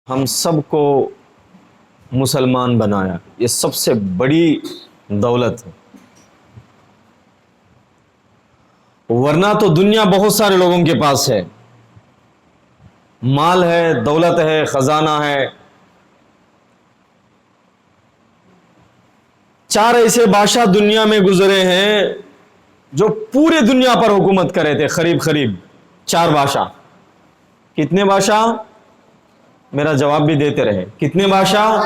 ہم سب کو مسلمان بنایا، یہ سب سے بڑی دولت ہے، ورنہ تو دنیا بہت سارے لوگوں کے پاس ہے، مال ہے، دولت ہے، خزانہ ہے۔ 4 ایسے بادشاہ دنیا میں گزرے ہیں جو پورے دنیا پر حکومت کرے تھے، قریب 4 بادشاہ۔ کتنے بادشاہ؟ میرا جواب بھی دیتے رہے، کتنے بادشاہ؟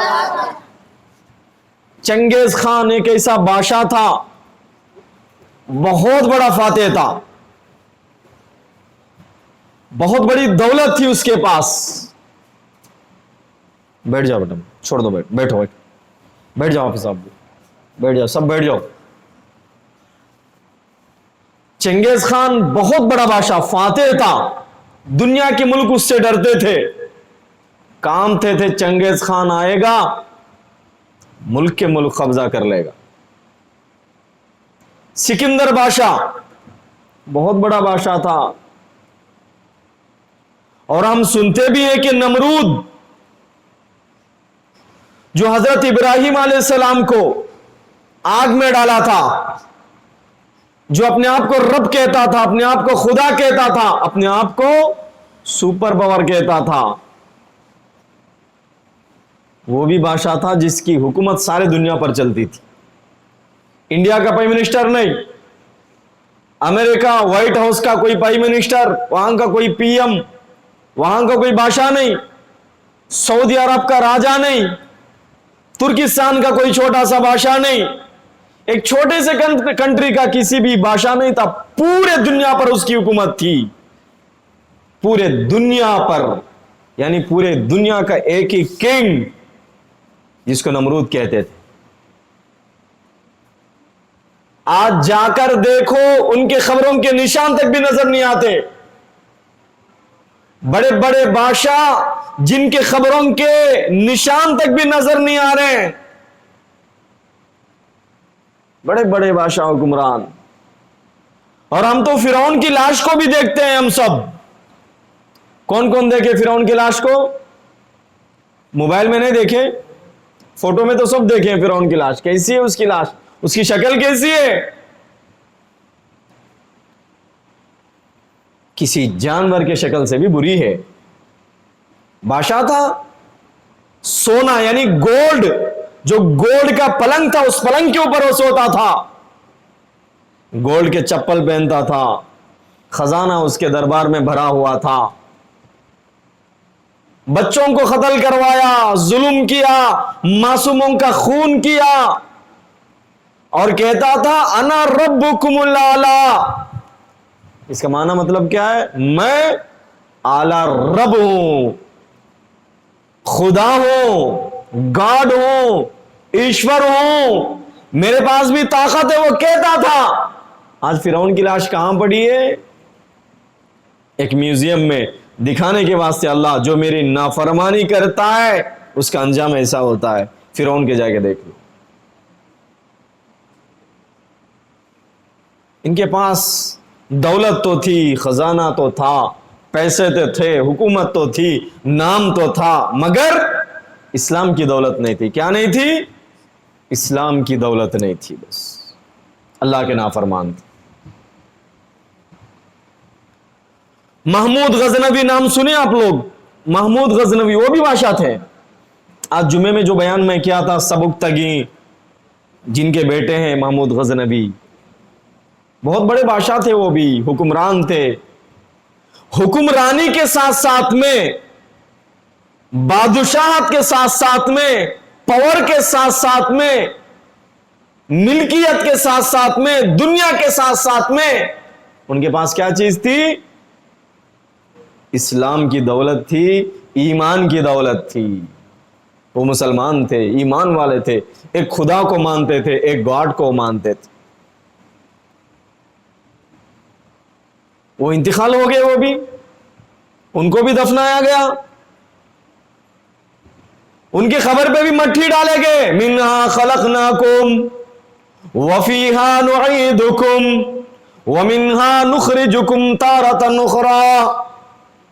چنگیز خان ایک ایسا بادشاہ تھا، بہت بڑا فاتح تھا، بہت بڑی دولت تھی اس کے پاس۔ بیٹھ جاؤ بیٹا، چھوڑ دو، بیٹھو بیٹھ جاؤ، حافظ صاحب بیٹھ جاؤ، سب بیٹھ جاؤ۔ چنگیز خان بہت بڑا بادشاہ، فاتح تھا، دنیا کے ملک اس سے ڈرتے تھے، کامتے تھے چنگیز خان آئے گا ملک کے ملک قبضہ کر لے گا۔ سکندر بادشاہ بہت بڑا بادشاہ تھا، اور ہم سنتے بھی ہیں کہ نمرود جو حضرت ابراہیم علیہ السلام کو آگ میں ڈالا تھا، جو اپنے آپ کو رب کہتا تھا، اپنے آپ کو خدا کہتا تھا، اپنے آپ کو سپر پاور کہتا تھا، وہ بھی بادشاہ تھا جس کی حکومت سارے دنیا پر چلتی تھی۔ انڈیا کا پرائم منسٹر نہیں، امریکہ وائٹ ہاؤس کا کوئی پرائم منسٹر، وہاں کا کوئی پی ایم، وہاں کا کوئی بادشاہ نہیں، سعودی عرب کا راجا نہیں، ترکستان کا کوئی چھوٹا سا بادشاہ نہیں، ایک چھوٹے سے کنٹری کا کسی بھی بادشاہ نہیں تھا، پورے دنیا پر اس کی حکومت تھی، پورے دنیا پر، یعنی پورے دنیا کا ایک ہی کنگ جس کو نمرود کہتے تھے۔ آج جا کر دیکھو ان کے خبروں کے نشان تک بھی نظر نہیں آتے، بڑے بڑے بادشاہ جن کے خبروں کے نشان تک بھی نظر نہیں آ رہے ہیں، بڑے بڑے بادشاہ حکمران۔ اور ہم تو فرعون کی لاش کو بھی دیکھتے ہیں، ہم سب کون کون دیکھے فرعون کی لاش کو؟ موبائل میں نہیں دیکھے، فوٹو میں تو سب دیکھے فرعون کی لاش۔ کیسی ہے اس کی لاش؟ اس کی شکل کیسی ہے؟ کسی جانور کے شکل سے بھی بری ہے۔ بادشاہ تھا، سونا یعنی گولڈ، جو گولڈ کا پلنگ تھا اس پلنگ کے اوپر وہ سوتا تھا، گولڈ کے چپل پہنتا تھا، خزانہ اس کے دربار میں بھرا ہوا تھا، بچوں کو قتل کروایا، ظلم کیا، معصوموں کا خون کیا، اور کہتا تھا انا ربکم الاعلی۔ اس کا معنی مطلب کیا ہے؟ میں اعلی رب ہوں، خدا ہوں، گاڈ ہوں، ایشور ہوں، میرے پاس بھی طاقت ہے، وہ کہتا تھا۔ آج فرعون کی لاش کہاں پڑی ہے؟ ایک میوزیم میں دکھانے کے واسطے، اللہ جو میری نافرمانی کرتا ہے اس کا انجام ایسا ہوتا ہے، فرعون کے جا کے دیکھ لو۔ ان کے پاس دولت تو تھی، خزانہ تو تھا، پیسے تو تھے، حکومت تو تھی، نام تو تھا، مگر اسلام کی دولت نہیں تھی۔ کیا نہیں تھی؟ اسلام کی دولت نہیں تھی، بس اللہ کے نافرمان تھے۔ محمود غزنوی نام سنے آپ لوگ؟ محمود غزنوی وہ بھی بادشاہ تھے۔ آج جمعے میں جو بیان میں کیا تھا، سبکتگی جن کے بیٹے ہیں محمود غزنوی، بہت بڑے بادشاہ تھے، وہ بھی حکمران تھے۔ حکمرانی کے ساتھ ساتھ میں، بادشاہت کے ساتھ ساتھ میں، پاور کے ساتھ ساتھ میں، ملکیت کے ساتھ ساتھ میں، دنیا کے ساتھ ساتھ میں، ان کے پاس کیا چیز تھی؟ اسلام کی دولت تھی، ایمان کی دولت تھی۔ وہ مسلمان تھے، ایمان والے تھے، ایک خدا کو مانتے تھے، ایک گاڈ کو مانتے تھے۔ وہ انتقال ہو گئے، وہ بھی، ان کو بھی دفنایا گیا، ان کی خبر پہ بھی مٹھی ڈالے گئے۔ منہا خلقناکم وفیہا نعیدکم ومنہا نخرجکم تارۃ اخری۔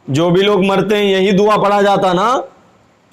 جو بھی لوگ مرتے ہیں یہی دعا پڑھا جاتا نا،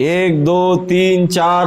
1 2 3 4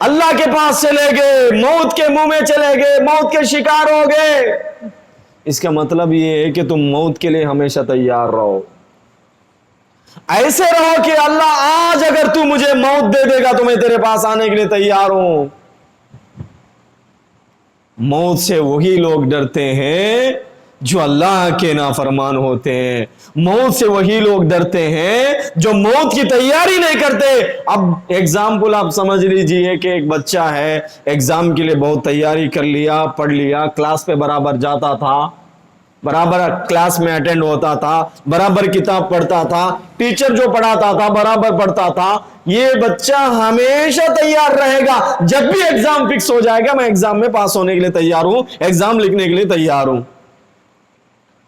اللہ کے پاس چلے گئے، موت کے منہ میں چلے گئے، موت کے شکار ہو گئے، اس کا مطلب یہ ہے کہ تم موت کے لیے ہمیشہ تیار رہو، ایسے رہو کہ اللہ آج اگر تو مجھے موت دے دے گا تو میں تیرے پاس آنے کے لیے تیار ہوں۔ موت سے وہی لوگ ڈرتے ہیں جو اللہ کے نافرمان ہوتے ہیں، موت سے وہی لوگ ڈرتے ہیں جو موت کی تیاری نہیں کرتے۔ اب ایگزامپل آپ سمجھ لیجئے کہ ایک بچہ ہے، ایگزام کے لیے بہت تیاری کر لیا، پڑھ لیا، کلاس پہ برابر جاتا تھا، برابر کلاس میں اٹینڈ ہوتا تھا، برابر کتاب پڑھتا تھا، ٹیچر جو پڑھاتا تھا برابر پڑھتا تھا، یہ بچہ ہمیشہ تیار رہے گا، جب بھی ایگزام فکس ہو جائے گا میں ایگزام میں پاس ہونے کے لیے تیار ہوں، ایگزام لکھنے کے لیے تیار ہوں۔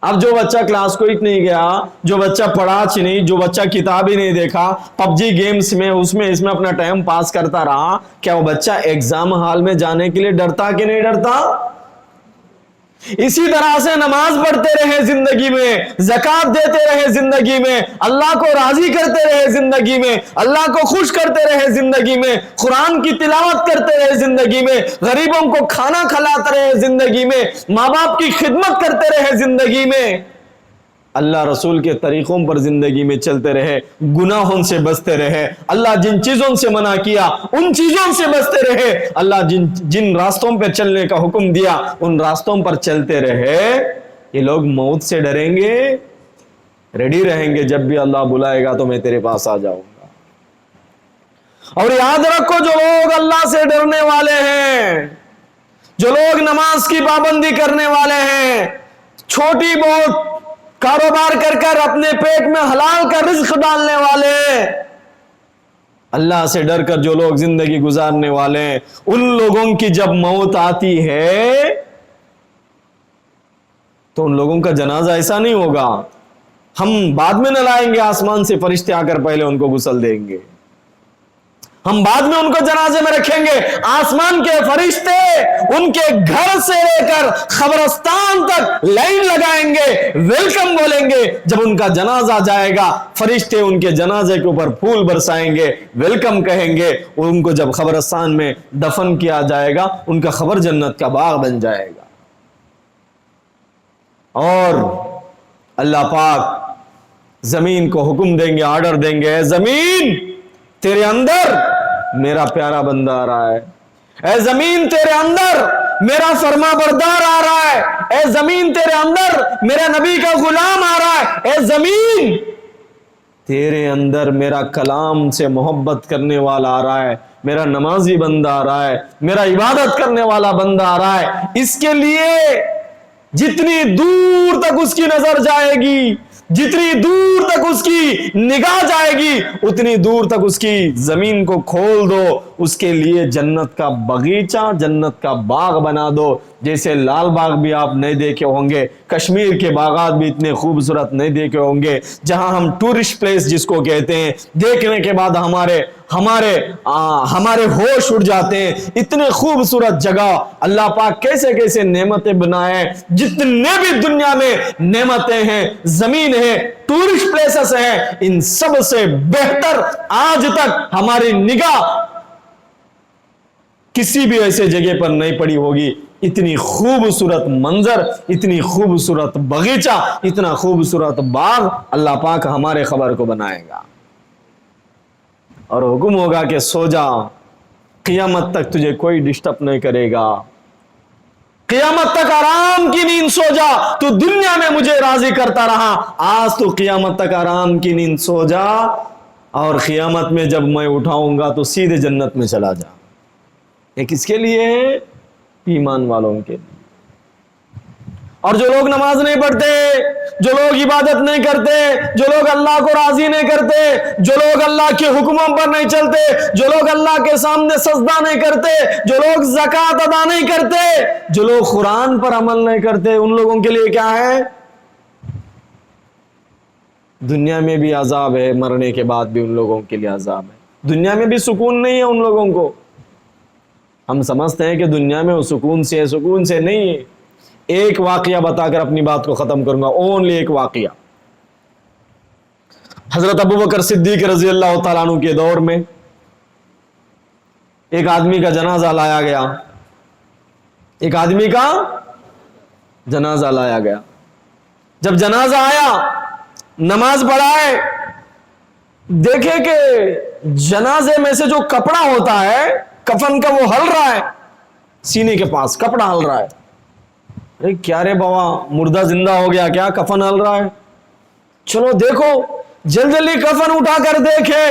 اب جو بچہ کلاس کو نہیں گیا، جو بچہ پڑھا نہیں، جو بچہ کتاب ہی نہیں دیکھا، پب جی گیمز میں اس میں اپنا ٹائم پاس کرتا رہا، کیا وہ بچہ ایگزام ہال میں جانے کے لیے ڈرتا کہ نہیں ڈرتا؟ اسی طرح سے نماز پڑھتے رہے زندگی میں، زکوٰۃ دیتے رہے زندگی میں، اللہ کو راضی کرتے رہے زندگی میں، اللہ کو خوش کرتے رہے زندگی میں، قرآن کی تلاوت کرتے رہے زندگی میں، غریبوں کو کھانا کھلاتے رہے زندگی میں، ماں باپ کی خدمت کرتے رہے زندگی میں، اللہ رسول کے طریقوں پر زندگی میں چلتے رہے، گناہوں سے بچتے رہے، اللہ جن چیزوں سے منع کیا ان چیزوں سے بچتے رہے، اللہ جن راستوں پر چلنے کا حکم دیا ان راستوں پر چلتے رہے، یہ لوگ موت سے ڈریں گے، ریڈی رہیں گے، جب بھی اللہ بلائے گا تو میں تیرے پاس آ جاؤں گا۔ اور یاد رکھو، جو لوگ اللہ سے ڈرنے والے ہیں، جو لوگ نماز کی پابندی کرنے والے ہیں، چھوٹی بہت کاروبار کر اپنے پیٹ میں حلال کا رزق ڈالنے والے، اللہ سے ڈر کر جو لوگ زندگی گزارنے والے ہیں، ان لوگوں کی جب موت آتی ہے تو ان لوگوں کا جنازہ ایسا نہیں ہوگا ہم بعد میں نہ لائیں گے، آسمان سے فرشتے آ کر پہلے ان کو غسل دیں گے، ہم بعد میں ان کو جنازے میں رکھیں گے، آسمان کے فرشتے ان کے گھر سے لے کر قبرستان تک لائن لگائیں گے، ویلکم بولیں گے، جب ان کا جنازہ جائے گا فرشتے ان کے جنازے کے اوپر پھول برسائیں گے، ویلکم کہیں گے، ان کو جب قبرستان میں دفن کیا جائے گا ان کا قبر جنت کا باغ بن جائے گا، اور اللہ پاک زمین کو حکم دیں گے، آرڈر دیں گے، اے زمین تیرے اندر میرا پیارا بندہ آ رہا ہے، اے زمین تیرے اندر میرا فرما بردار آ رہا ہے، اے زمین تیرے اندر میرا نبی کا غلام آ رہا ہے، اے زمین تیرے اندر میرا کلام سے محبت کرنے والا آ رہا ہے، میرا نمازی بندہ آ رہا ہے، میرا عبادت کرنے والا بندہ آ رہا ہے، اس کے لیے جتنی دور تک اس کی نظر جائے گی، جتنی دور تک اس کی نگاہ جائے گی، اتنی دور تک اس کی زمین کو کھول دو، اس کے لیے جنت کا باغیچہ، جنت کا باغ بنا دو، جیسے لال باغ بھی آپ نہیں دیکھے ہوں گے، کشمیر کے باغات بھی اتنے خوبصورت نہیں دیکھے ہوں گے، جہاں ہم ٹورسٹ پلیس جس کو کہتے ہیں، دیکھنے کے بعد ہمارے ہوش اڑ جاتے ہیں، اتنے خوبصورت جگہ اللہ پاک کیسے کیسے نعمتیں بنائے، جتنے بھی دنیا میں نعمتیں ہیں، زمین ہے، ٹورسٹ پلیسز ہیں، ان سب سے بہتر آج تک ہماری نگاہ کسی بھی ایسے جگہ پر نہیں پڑی ہوگی، اتنی خوبصورت منظر، اتنی خوبصورت باغیچہ، اتنا خوبصورت باغ اللہ پاک ہمارے خبر کو بنائے گا، اور حکم ہوگا کہ سو جا، قیامت تک تجھے کوئی ڈسٹرب نہیں کرے گا، قیامت تک آرام کی نیند سو جا، تو دنیا میں مجھے راضی کرتا رہا، آج تو قیامت تک آرام کی نیند سو جا، اور قیامت میں جب میں اٹھاؤں گا تو سیدھے جنت میں چلا جا۔ یہ کس کے لیے ہے؟ ایمان والوں کے لیے۔ اور جو لوگ نماز نہیں پڑھتے، جو لوگ عبادت نہیں کرتے، جو لوگ اللہ کو راضی نہیں کرتے، جو لوگ اللہ کے حکموں پر نہیں چلتے، جو لوگ اللہ کے سامنے سجدہ نہیں کرتے، جو لوگ زکوٰۃ ادا نہیں کرتے، جو لوگ قرآن پر عمل نہیں کرتے، ان لوگوں کے لیے کیا ہے؟ دنیا میں بھی عذاب ہے، مرنے کے بعد بھی ان لوگوں کے لیے عذاب ہے، دنیا میں بھی سکون نہیں ہے ان لوگوں کو۔ ہم سمجھتے ہیں کہ دنیا میں وہ سکون سے نہیں ہے۔ ایک واقعہ بتا کر اپنی بات کو ختم کروں گا، اونلی ایک واقعہ۔ حضرت ابوبکر صدیق رضی اللہ تعالیٰ عنہ کے دور میں ایک آدمی کا جنازہ لایا گیا، ایک آدمی کا جنازہ لایا گیا. جب جنازہ آیا، نماز پڑھائے، دیکھے کہ جنازے میں سے جو کپڑا ہوتا ہے کفن کا وہ ہل رہا ہے، سینے کے پاس کپڑا ہل رہا ہے. ارے کیا رے بابا، مردہ زندہ ہو گیا کیا؟ کفن ہل رہا ہے. چلو دیکھو، جلدی جلدی کفن اٹھا کر دیکھے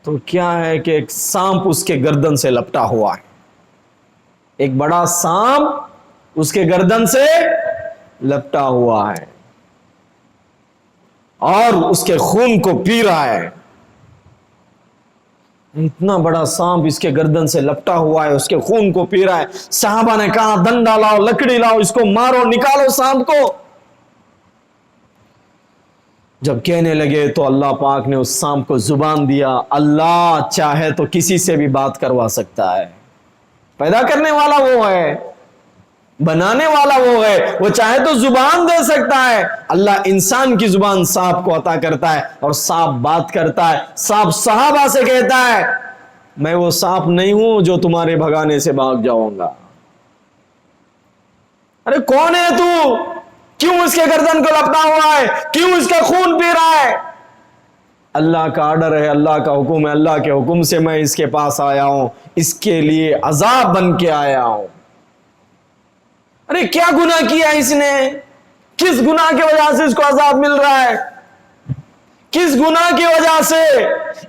تو کیا ہے کہ ایک سانپ اس کے گردن سے لپٹا ہوا ہے. ایک بڑا سانپ اس کے گردن سے لپٹا ہوا ہے اور اس کے خون کو پی رہا ہے. اتنا بڑا سانپ اس کے گردن سے لپٹا ہوا ہے، اس کے خون کو پی رہا ہے. صحابہ نے کہا ڈنڈا لاؤ، لکڑی لاؤ، اس کو مارو، نکالو سانپ کو. جب کہنے لگے تو اللہ پاک نے اس سانپ کو زبان دیا. اللہ چاہے تو کسی سے بھی بات کروا سکتا ہے. پیدا کرنے والا وہ ہے، بنانے والا وہ ہے، وہ چاہے تو زبان دے سکتا ہے. اللہ انسان کی زبان سانپ کو عطا کرتا ہے اور سانپ بات کرتا ہے. سانپ صحابہ سے کہتا ہے میں وہ سانپ نہیں ہوں جو تمہارے بھگانے سے بھاگ جاؤں گا. ارے کون ہے تو؟ کیوں اس کے گردن کو لپٹا ہوا ہے؟ کیوں اس کا خون پی رہا ہے؟ اللہ کا آرڈر ہے، اللہ کا حکم ہے، اللہ کے حکم سے میں اس کے پاس آیا ہوں، اس کے لیے عذاب بن کے آیا ہوں. ارے کیا گناہ کیا اس نے؟ کس گناہ کی وجہ سے اس کو عذاب مل رہا ہے؟ کس گناہ کی وجہ سے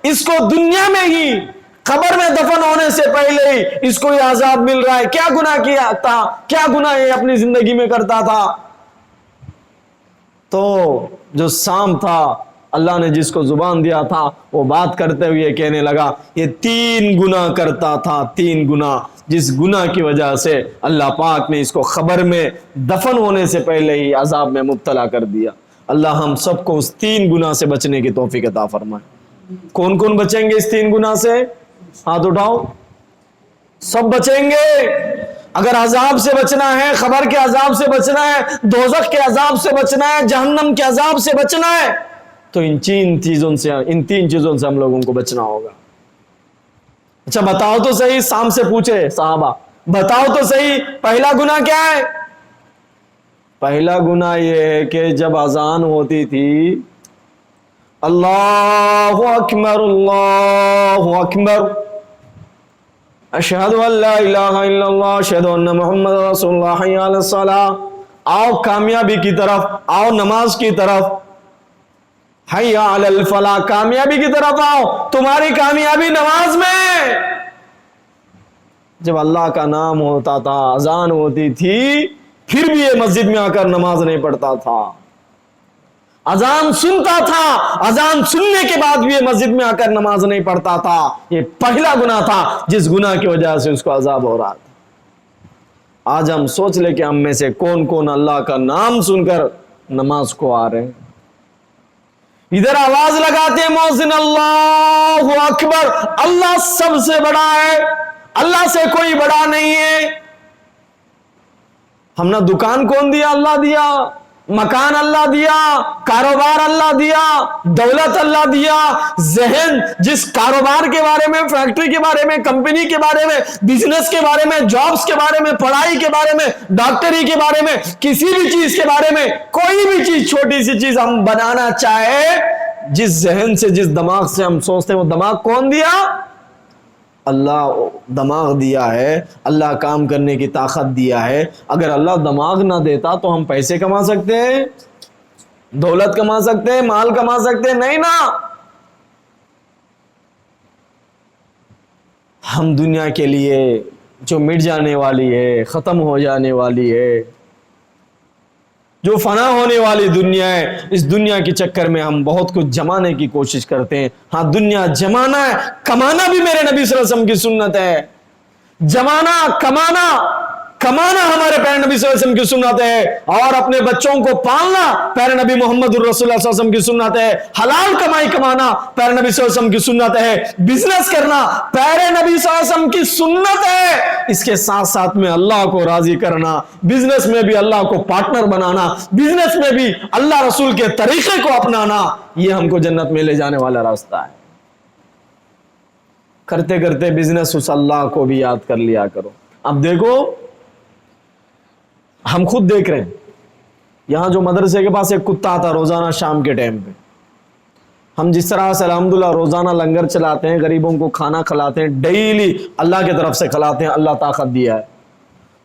اس کو دنیا میں ہی، قبر میں دفن ہونے سے پہلے ہی اس کو یہ عذاب مل رہا ہے؟ کیا گناہ کیا تھا؟ کیا گناہ یہ اپنی زندگی میں کرتا تھا؟ تو جو سانپ تھا، اللہ نے جس کو زبان دیا تھا، وہ بات کرتے ہوئے کہنے لگا یہ 3 گناہ کرتا تھا، 3 گناہ، جس گناہ کی وجہ سے اللہ پاک نے اس کو خبر میں دفن ہونے سے پہلے ہی عذاب میں مبتلا کر دیا. اللہ ہم سب کو اس 3 گناہ سے بچنے کی توفیق عطا فرمائے. کون کون بچیں گے اس 3 گناہ سے؟ ہاتھ اٹھاؤ. سب بچیں گے. اگر عذاب سے بچنا ہے، خبر کے عذاب سے بچنا ہے، دوزخ کے عذاب سے بچنا ہے، جہنم کے عذاب سے بچنا ہے، تو ان 3 چیزوں سے ہم لوگوں کو بچنا ہوگا. اچھا بتاؤ تو صحیح، سام سے پوچھے صحابہ، بتاؤ تو صحیح پہلا گناہ کیا ہے؟ پہلا گناہ یہ ہے کہ جب اذان ہوتی تھی اللہ اکبر اللہ اکبر اشہد ان لا الہ الا اللہ اشہد ان محمد رسول اللہ حی علی الصلاۃ، آؤ کامیابی کی طرف، آؤ نماز کی طرف، حی علی الفلاح، کامیابی کی طرف آؤ، تمہاری کامیابی نماز میں. جب اللہ کا نام ہوتا تھا، اذان ہوتی تھی، پھر بھی یہ مسجد میں آ کر نماز نہیں پڑھتا تھا. اذان سنتا تھا، اذان سننے کے بعد بھی یہ مسجد میں آ کر نماز نہیں پڑھتا تھا. یہ پہلا گناہ تھا جس گناہ کی وجہ سے اس کو عذاب ہو رہا تھا. آج ہم سوچ لیں کہ ہم میں سے کون کون اللہ کا نام سن کر نماز کو آ رہے ہیں. ادھر آواز لگاتے ہیں مؤذن اللہ اکبر، اللہ سب سے بڑا ہے، اللہ سے کوئی بڑا نہیں ہے. ہم نے دکان کون دیا؟ اللہ دیا. مکان اللہ دیا، کاروبار اللہ دیا، دولت اللہ دیا. ذہن جس کاروبار کے بارے میں، فیکٹری کے بارے میں، کمپنی کے بارے میں، بزنس کے بارے میں، جابز کے بارے میں، پڑھائی کے بارے میں، ڈاکٹری کے بارے میں، کسی بھی چیز کے بارے میں، کوئی بھی چیز، چھوٹی سی چیز ہم بنانا چاہے، جس ذہن سے، جس دماغ سے ہم سوچتے ہیں، وہ دماغ کون دیا؟ اللہ دماغ دیا ہے، اللہ کام کرنے کی طاقت دیا ہے. اگر اللہ دماغ نہ دیتا تو ہم پیسے کما سکتے ہیں، دولت کما سکتے ہیں، مال کما سکتے ہیں؟ نہیں نا. ہم دنیا کے لیے جو مٹ جانے والی ہے، ختم ہو جانے والی ہے، جو فنا ہونے والی دنیا ہے، اس دنیا کے چکر میں ہم بہت کچھ جمانے کی کوشش کرتے ہیں. ہاں دنیا جمانا ہے، کمانا بھی میرے نبی صلی اللہ علیہ وسلم کی سنت ہے. جمانا، کمانا ہمارے پیارے نبی صلی اللہ علیہ وسلم کی سنت ہے. اور اپنے بچوں کو پالنا پیارے نبی محمد الرسول اللہ صلی اللہ علیہ وسلم کی سنت ہے. حلال کمائی کمانا پیارے نبی صلی اللہ علیہ وسلم کی سنت ہے. بزنس کرنا پیارے نبی صلی اللہ علیہ وسلم کی سنت ہے. اس کے ساتھ ساتھ میں اللہ کو راضی کرنا، بزنس میں بھی اللہ کو پارٹنر بنانا، بزنس میں بھی اللہ رسول کے طریقے کو اپنانا، یہ ہم کو جنت میں لے جانے والا راستہ ہے. کرتے کرتے بزنس اس اللہ کو بھی یاد کر لیا کرو. اب دیکھو ہم خود دیکھ رہے ہیں یہاں جو مدرسے کے پاس ایک کتا آتا روزانہ شام کے ٹائم پہ, ہم جس طرح سے الحمدللہ روزانہ لنگر چلاتے ہیں, غریبوں کو کھانا کھلاتے ہیں, ڈیلی اللہ کی طرف سے کھلاتے ہیں, اللہ طاقت دیا ہے,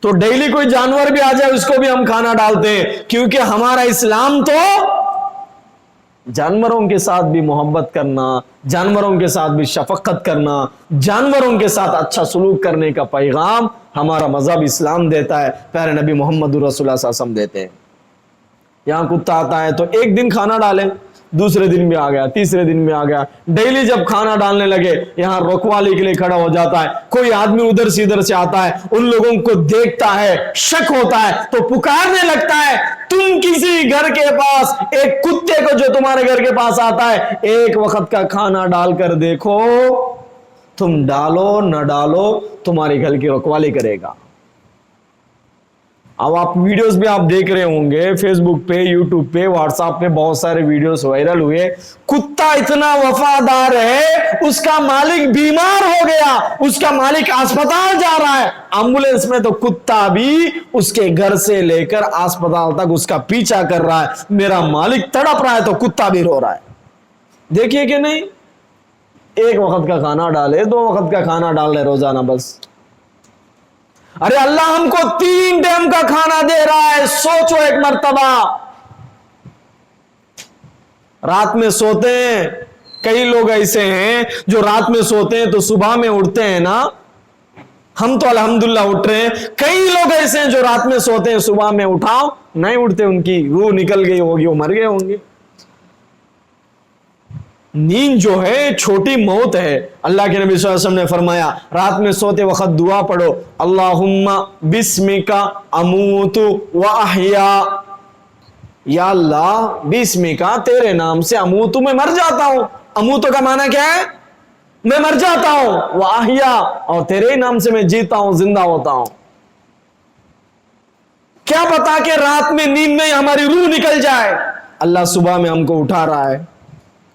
تو ڈیلی کوئی جانور بھی آ جائے اس کو بھی ہم کھانا ڈالتے ہیں, کیونکہ ہمارا اسلام تو جانوروں کے ساتھ بھی محبت کرنا, جانوروں کے ساتھ بھی شفقت کرنا, جانوروں کے ساتھ اچھا سلوک کرنے کا پیغام ہمارا مذہب اسلام دیتا ہے, پیارے نبی محمد رسول اللہ صلی اللہ علیہ وسلم دیتے ہیں. یہاں کتا آتا ہے تو ایک دن کھانا ڈالیں, دوسرے دن بھی آ گیا, تیسرے دن بھی آ گیا, ڈیلی جب کھانا ڈالنے لگے یہاں رکوالی کے لیے کھڑا ہو جاتا ہے, کوئی آدمی ادھر سے ادھر سے آتا ہے, ان لوگوں کو دیکھتا ہے, شک ہوتا ہے تو پکارنے لگتا ہے, تم کسی گھر کے پاس ایک کتے کو جو تمہارے گھر کے پاس آتا ہے ایک وقت کا کھانا ڈال کر دیکھو, تم ڈالو نہ ڈالو تمہارے گھر کی رکوالی کرے گا. اب آپ ویڈیوز بھی آپ دیکھ رہے ہوں گے فیس بک پہ, یوٹیوب پہ, واٹس ایپ پہ بہت سارے ویڈیوز وائرل ہوئے, کتا اتنا وفادار ہے, اس کا مالک بیمار ہو گیا, اس کا مالک اسپتال جا رہا ہے, ایمبولینس میں تو کتا بھی اس کے گھر سے لے کر اسپتال تک اس کا پیچھا کر رہا ہے, میرا مالک تڑپ رہا ہے تو کتا بھی رو رہا ہے. دیکھیے کہ نہیں, ایک وقت کا کھانا ڈالے, 2 وقت کا کھانا ڈال رہے روزانہ بس. ارے اللہ ہم کو 3 ٹائم کا کھانا دے رہا ہے, سوچو ایک مرتبہ. رات میں سوتے ہیں, کئی لوگ ایسے ہیں جو رات میں سوتے ہیں تو صبح میں اٹھتے ہیں نا, ہم تو الحمدللہ اٹھ رہے ہیں, کئی لوگ ایسے ہیں جو رات میں سوتے ہیں صبح میں اٹھاؤ نہیں اٹھتے, ان کی روح نکل گئی ہوگی, وہ مر گئے ہوں گے. نیند جو ہے چھوٹی موت ہے. اللہ کے نبی صلی اللہ علیہ وسلم نے فرمایا رات میں سوتے وقت دعا پڑھو, اللہم بسمک اموت و احیا, یا اللہ بسمک تیرے نام سے اموت میں مر جاتا ہوں. اموت کا معنی کیا ہے؟ میں مر جاتا ہوں. و احیا, اور تیرے نام سے میں جیتا ہوں, زندہ ہوتا ہوں. کیا پتا کہ رات میں نیند میں ہماری روح نکل جائے, اللہ صبح میں ہم کو اٹھا رہا ہے,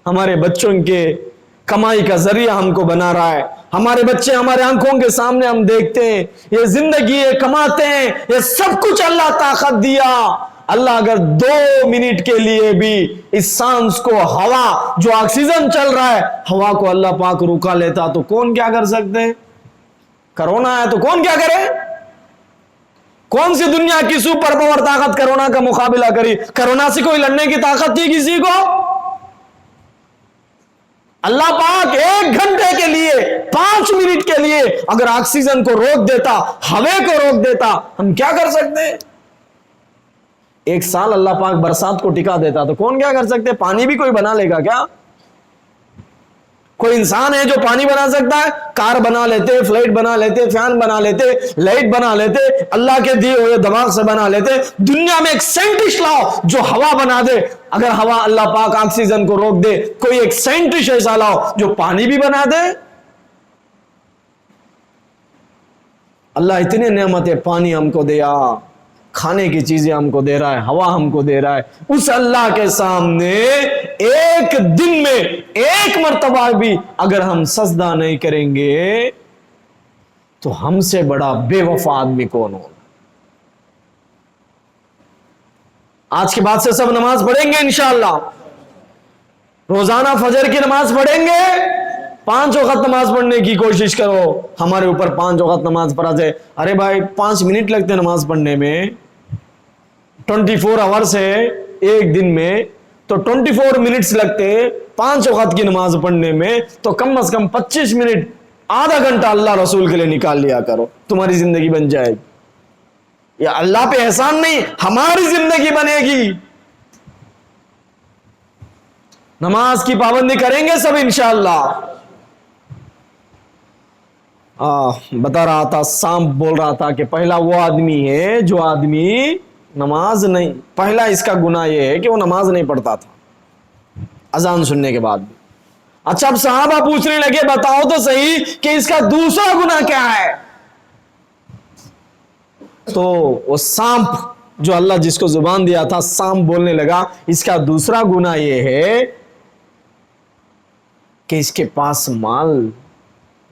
ہمارے بچوں کے کمائی کا ذریعہ ہم کو بنا رہا ہے, ہمارے بچے ہمارے آنکھوں کے سامنے ہم دیکھتے ہیں, یہ زندگی ہے, کماتے ہیں, یہ سب کچھ اللہ طاقت دیا. اللہ اگر 2 منٹ کے لیے بھی اس سانس کو, ہوا جو آکسیجن چل رہا ہے, ہوا کو اللہ پاک روکا لیتا تو کون کیا کر سکتے ہیں؟ کرونا ہے تو کون کیا کرے؟ کون سی دنیا کی سپر پاور طاقت کرونا کا مقابلہ کری؟ کرونا سے کوئی لڑنے کی طاقت تھی کسی کو؟ اللہ پاک 1 گھنٹے کے لیے, 5 منٹ کے لیے اگر آکسیجن کو روک دیتا, ہوے کو روک دیتا, ہم کیا کر سکتے ہیں؟ 1 سال اللہ پاک برسات کو ٹکا دیتا تو کون کیا کر سکتے؟ پانی بھی کوئی بنا لے گا کیا؟ کوئی انسان ہے جو پانی بنا سکتا ہے؟ کار بنا لیتے, فلائٹ بنا لیتے, فین بنا لیتے, لائٹ بنا لیتے, اللہ کے دیے ہوئے دماغ سے بنا لیتے. دنیا میں ایک سائنٹسٹ لاؤ جو ہوا بنا دے, اگر ہوا اللہ پاک آکسیجن کو روک دے, کوئی ایک سائنٹسٹ ایسا لاؤ جو پانی بھی بنا دے. اللہ اتنے نعمتیں, پانی ہم کو دیا, کھانے کی چیزیں ہم کو دے رہا ہے, ہوا ہم کو دے رہا ہے. اس اللہ کے سامنے ایک دن میں 1 مرتبہ بھی اگر ہم سجدہ نہیں کریں گے تو ہم سے بڑا بے وفا آدمی کون ہوگا؟ آج کے بعد سے سب نماز پڑھیں گے انشاءاللہ, روزانہ فجر کی نماز پڑھیں گے, 5 وقت نماز پڑھنے کی کوشش کرو. ہمارے اوپر 5 وقت نماز پڑھا جائے, ارے بھائی 5 منٹ لگتے نماز پڑھنے میں, 24 آورس ہے ایک دن میں, تو 24 منٹس لگتے 5 وقت کی نماز پڑھنے میں, تو کم از کم 25 منٹ, آدھا گھنٹہ اللہ رسول کے لیے نکال لیا کرو, تمہاری زندگی بن جائے گی. یا اللہ پہ احسان نہیں, ہماری زندگی بنے گی. نماز کی پابندی کریں گے سب انشاءاللہ. بتا رہا تھا, سانپ بول رہا تھا کہ پہلا وہ آدمی ہے جو آدمی نماز نہیں, پہلا اس کا گناہ یہ ہے کہ وہ نماز نہیں پڑھتا تھا اذان سننے کے بعد بھی. اچھا اب صحابہ پوچھنے لگے بتاؤ تو صحیح کہ اس کا دوسرا گناہ کیا ہے؟ تو وہ سانپ جو اللہ جس کو زبان دیا تھا, سانپ بولنے لگا اس کا دوسرا گناہ یہ ہے کہ اس کے پاس مال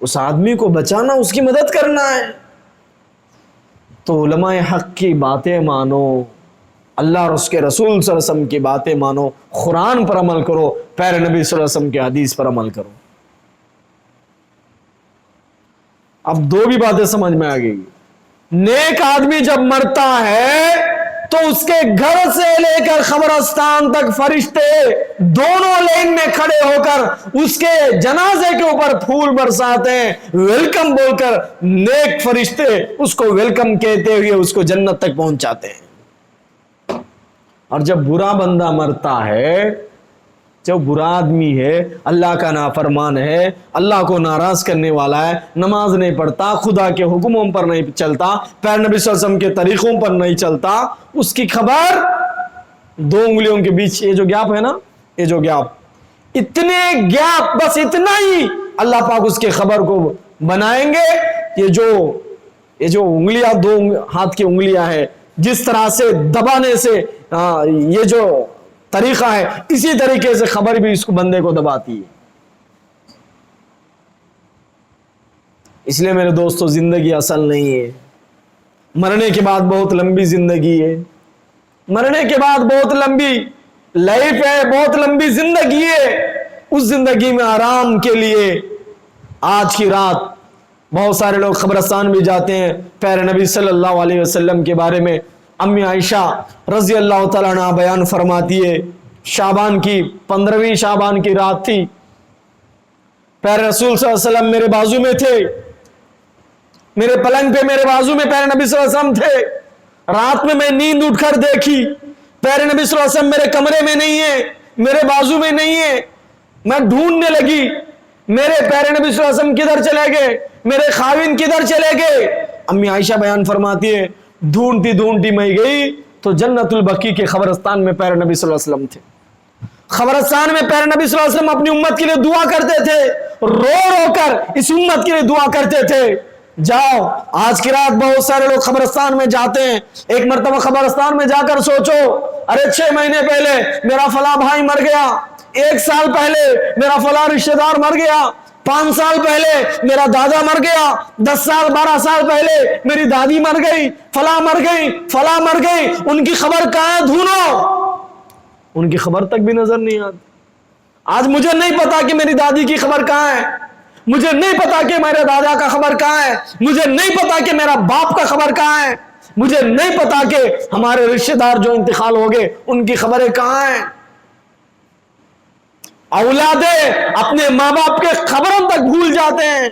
اس آدمی کو بچانا، اس کی مدد کرنا ہے. تو علماء حق کی باتیں مانو، اللہ اور اس کے رسول صلی اللہ علیہ وسلم کی باتیں مانو، قرآن پر عمل کرو، پیارے نبی صلی اللہ علیہ وسلم کے حدیث پر عمل کرو. اب دو بھی باتیں سمجھ میں آ گئی. نیک آدمی جب مرتا ہے تو اس کے گھر سے لے کر قبرستان تک فرشتے دونوں لائن میں کھڑے ہو کر اس کے جنازے کے اوپر پھول برساتے ہیں، ویلکم بول کر. نیک فرشتے اس کو ویلکم کہتے ہوئے اس کو جنت تک پہنچاتے ہیں. اور جب برا بندہ مرتا ہے، جو برا آدمی ہے، اللہ کا نافرمان ہے، اللہ کو ناراض کرنے والا ہے، نماز نہیں پڑھتا، خدا کے حکموں پر نہیں چلتا، پیارے نبی صلی اللہ علیہ وسلم کے طریقوں پر نہیں چلتا، اس کی خبر دو انگلیوں کے بیچ یہ جو گیپ ہے نا، یہ جو گیپ، اتنے گیپ، بس اتنا ہی اللہ پاک اس کے خبر کو بنائیں گے. یہ جو انگلیاں، دو ہاتھ کی انگلیاں ہیں، جس طرح سے دبانے سے یہ جو طریقہ ہے، اسی طریقے سے خبر بھی اس کو بندے کو دباتی ہے. اس لیے میرے دوستو، زندگی اصل نہیں ہے. مرنے کے بعد بہت لمبی زندگی ہے، مرنے کے بعد بہت لمبی لائف ہے، بہت لمبی زندگی ہے. اس زندگی میں آرام کے لیے آج کی رات بہت سارے لوگ قبرستان بھی جاتے ہیں. پیارے نبی صلی اللہ علیہ وسلم کے بارے میں امی عائشہ رضی اللہ تعالیٰ عنہ بیان فرماتی ہے، شعبان کی 15ویں شعبان کی رات تھی. پیارے رسول صلی اللہ علیہ وسلم میرے بازو میں تھے، میرے پلنگ پہ میرے بازو میں پیارے نبی صلی اللہ علیہ وسلم تھے. رات میں نیند اٹھ کر دیکھی، پیارے نبی صلی اللہ علیہ وسلم میرے کمرے میں نہیں ہے، میرے بازو میں نہیں ہے. میں ڈھونڈنے لگی، میرے پیارے نبی صلی اللہ علیہ وسلم کدھر چلے گئے، میرے خاوند کدھر چلے گئے. امی عائشہ بیان فرماتی ہے، ڈھونڈتی ڈھونڈتی میں گئی تو جنت البقیع کے قبرستان میں پیارے نبی صلی اللہ علیہ وسلم تھے. قبرستان میں پیارے نبی صلی اللہ علیہ وسلم اپنی امت کے لیے دعا کرتے تھے، رو رو کر اس امت کے لیے دعا کرتے تھے. جاؤ، آج کی رات بہت سارے لوگ قبرستان میں جاتے ہیں. ایک مرتبہ قبرستان میں جا کر سوچو، ارے 6 مہینے پہلے میرا فلاں بھائی مر گیا، 1 سال پہلے میرا فلاں رشتہ دار مر گیا، 5 سال پہلے میرا دادا مر گیا، 10 سال 12 سال پہلے میری دادی مر گئی، فلاں مر گئی، فلاں مر گئی. ان کی خبر کہاں ہے؟ ڈھونڈو. ان کی خبر تک بھی نظر نہیں آتی. آج مجھے نہیں پتا کہ میری دادی کی خبر کہاں ہے، مجھے نہیں پتا کہ میرے دادا کا خبر کہاں ہے، مجھے نہیں پتا کہ میرا باپ کا خبر کہاں ہے، مجھے نہیں پتا کہ ہمارے رشتہ دار جو انتقال ہو گئے ان کی خبریں کہاں ہیں. اولادیں اپنے ماں باپ کے خبروں تک بھول جاتے ہیں.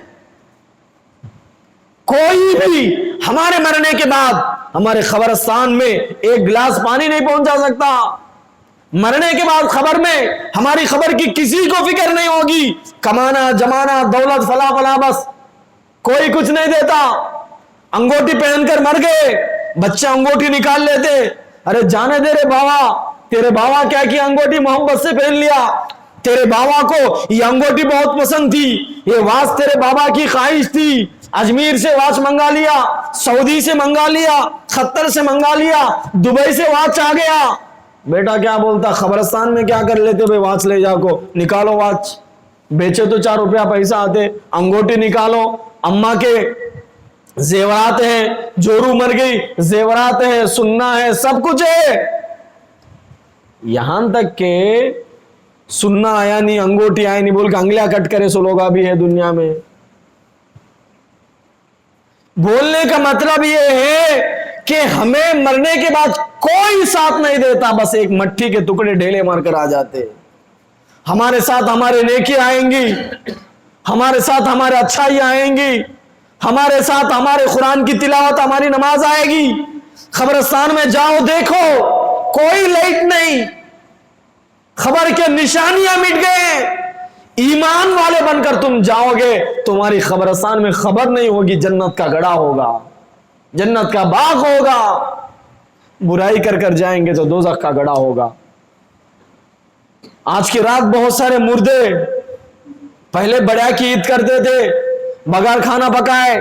کوئی بھی ہمارے مرنے کے بعد ہمارے قبرستان میں ایک گلاس پانی نہیں پہنچا سکتا. مرنے کے بعد خبر میں ہماری خبر کی کسی کو فکر نہیں ہوگی. کمانا جمانا دولت فلا فلا، بس کوئی کچھ نہیں دیتا. انگوٹی پہن کر مر گئے، بچہ انگوٹی نکال لیتے، ارے جانے دے رے بابا، تیرے بابا کیا کیا انگوٹی محبت سے پہن لیا، تیرے بابا کو یہ انگوٹی بہت پسند تھی، یہ واچ تیرے بابا کی خواہش تھی، اجمیر سے واچ منگا لیا، سعودی سے منگا لیا، قطر سے منگا لیا، دبئی سے واچ آ گیا. بیٹا کیا بولتا، قبرستان میں کیا کر لیتے بھائی، واچ لے جا کو، نکالو واچ، بیچے تو 4 روپیہ پیسہ آتے، انگوٹی نکالو. اماں کے زیورات ہیں، جورو مر گئی، زیورات ہیں، سننا ہے، سب کچھ ہے. یہاں تک کہ سننا آیا نہیں، انگوٹی آئی نہیں بول کے انگلیاں کٹ کرے سو لوگ بھی ہے دنیا میں. بولنے کا مطلب یہ ہے کہ ہمیں مرنے کے بعد کوئی ساتھ نہیں دیتا، بس ایک مٹی کے ٹکڑے ڈھیلے مار کر آ جاتے. ہمارے ساتھ ہمارے نیکی آئیں گی، ہمارے ساتھ ہمارے اچھائی آئیں گی، ہمارے ساتھ ہمارے قرآن کی تلاوت، ہماری نماز آئے گی. قبرستان میں جاؤ، دیکھو کوئی لائٹ نہیں، خبر کے نشانیاں مٹ گئے. ایمان والے بن کر تم جاؤ گے، تمہاری قبرستان میں خبر نہیں ہوگی، جنت کا گڑھا ہوگا، جنت کا باغ ہوگا. برائی کر کر جائیں گے تو دوزخ کا گڑھا ہوگا. آج کی رات بہت سارے مردے پہلے بڑیا کی عید کرتے تھے، بغیر کھانا پکائے،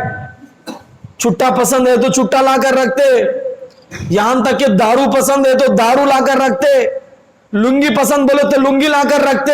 چھٹا پسند ہے تو چھٹا لا کر رکھتے، یہاں تک کہ دارو پسند ہے تو دارو لا کر رکھتے، لنگی پسند بولے تو لنگی لا کر رکھتے.